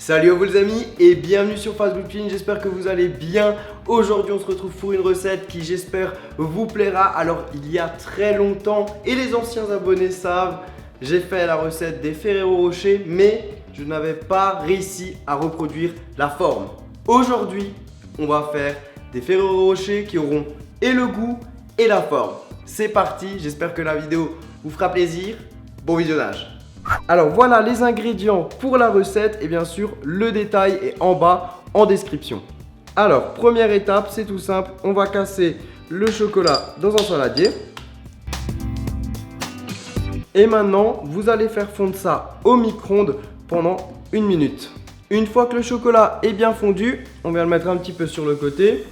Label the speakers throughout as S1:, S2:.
S1: Salut à vous les amis et bienvenue sur Fast Good Cuisine, j'espère que vous allez bien. Aujourd'hui on se retrouve pour une recette qui j'espère vous plaira. Alors il y a très longtemps, et les anciens abonnés savent, j'ai fait la recette des Ferrero Rocher, mais je n'avais pas réussi à reproduire la forme. Aujourd'hui on va faire des Ferrero Rocher qui auront et le goût et la forme. C'est parti, j'espère que la vidéo vous fera plaisir. Bon visionnage. Alors voilà les ingrédients pour la recette et bien sûr le détail est en bas en description. Alors première étape, c'est tout simple, on va casser le chocolat dans un saladier. Et maintenant vous allez faire fondre ça au micro-ondes pendant 1 minute. Une fois que le chocolat est bien fondu, on va le mettre un petit peu sur le côté.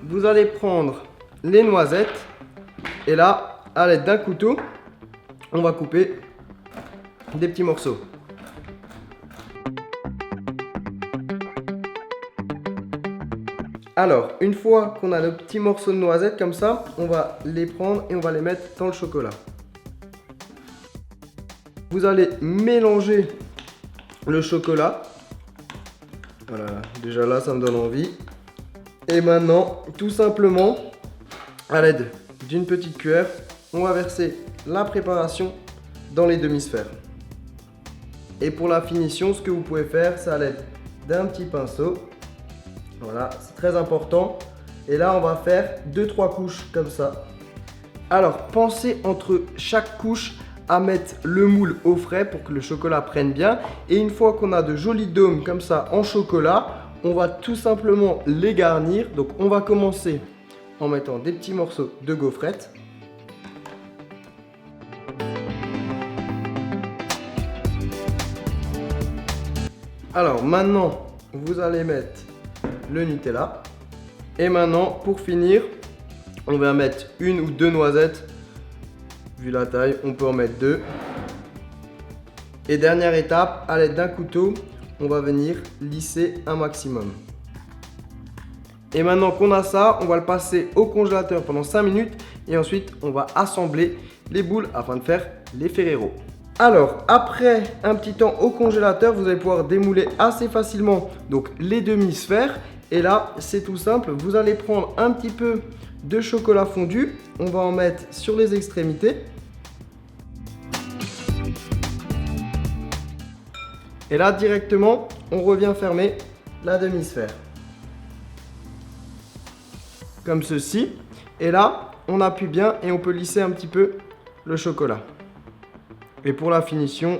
S1: Vous allez prendre les noisettes et là à l'aide d'un couteau on va couper des petits morceaux. Alors, une fois qu'on a le petit morceau de noisettes comme ça, on va les prendre et on va les mettre dans le chocolat. Vous allez mélanger le chocolat. Voilà, déjà là, ça me donne envie. Et maintenant, tout simplement, à l'aide d'une petite cuillère, on va verser la préparation dans les demi-sphères. Et pour la finition, ce que vous pouvez faire, c'est à l'aide d'un petit pinceau. Voilà, c'est très important. Et là, on va faire 2-3 couches comme ça. Alors, pensez entre chaque couche à mettre le moule au frais pour que le chocolat prenne bien. Et une fois qu'on a de jolis dômes comme ça en chocolat, on va tout simplement les garnir. Donc, on va commencer en mettant des petits morceaux de gaufrettes. Alors maintenant, vous allez mettre le Nutella. Et maintenant, pour finir, on va mettre 1 ou 2 noisettes. Vu la taille, on peut en mettre 2. Et dernière étape, à l'aide d'un couteau, on va venir lisser un maximum. Et maintenant qu'on a ça, on va le passer au congélateur pendant 5 minutes. Et ensuite, on va assembler les boules afin de faire les Ferrero. Alors, après un petit temps au congélateur, vous allez pouvoir démouler assez facilement donc les demi-sphères. Et là, c'est tout simple. Vous allez prendre un petit peu de chocolat fondu. On va en mettre sur les extrémités. Et là, directement, on revient fermer la demi-sphère. Comme ceci. Et là, on appuie bien et on peut lisser un petit peu le chocolat. Et pour la finition,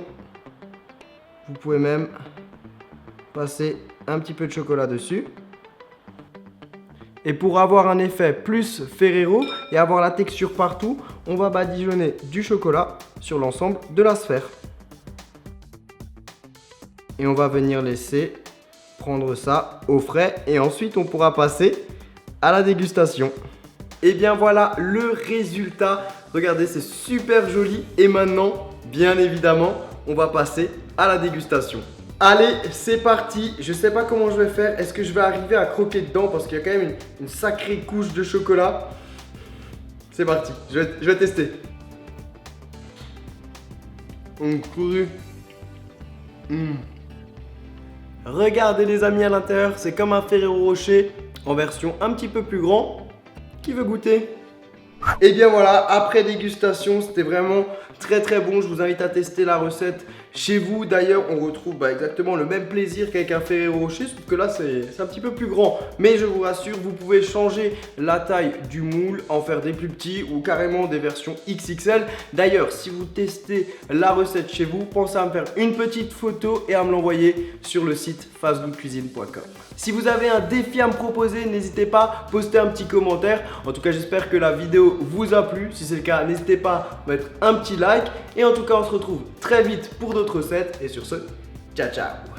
S1: vous pouvez même passer un petit peu de chocolat dessus. Et pour avoir un effet plus Ferrero et avoir la texture partout, on va badigeonner du chocolat sur l'ensemble de la sphère. Et on va venir laisser prendre ça au frais et ensuite on pourra passer à la dégustation. Et bien voilà le résultat. Regardez, c'est super joli. Et maintenant, bien évidemment, on va passer à la dégustation. Allez, c'est parti. Je ne sais pas comment je vais faire. Est-ce que je vais arriver à croquer dedans parce qu'il y a quand même une sacrée couche de chocolat. C'est parti, je vais tester. Couru. Regardez les amis à l'intérieur, c'est comme un Ferrero Rocher en version un petit peu plus grand. Qui veut goûter? Et bien voilà, après dégustation, c'était vraiment très bon. Je vous invite à tester la recette chez vous. D'ailleurs, on retrouve exactement le même plaisir qu'avec un Ferrero Rocher, sauf que là, c'est un petit peu plus grand. Mais je vous rassure, vous pouvez changer la taille du moule, en faire des plus petits ou carrément des versions XXL. D'ailleurs, si vous testez la recette chez vous, pensez à me faire une petite photo et à me l'envoyer sur le site fastgoodcuisine.com. Si vous avez un défi à me proposer, n'hésitez pas, postez un petit commentaire. En tout cas, j'espère que la vidéo vous a plu. Si c'est le cas, n'hésitez pas à mettre un petit like. Et en tout cas, on se retrouve très vite pour d'autres recettes. Et sur ce, ciao ciao.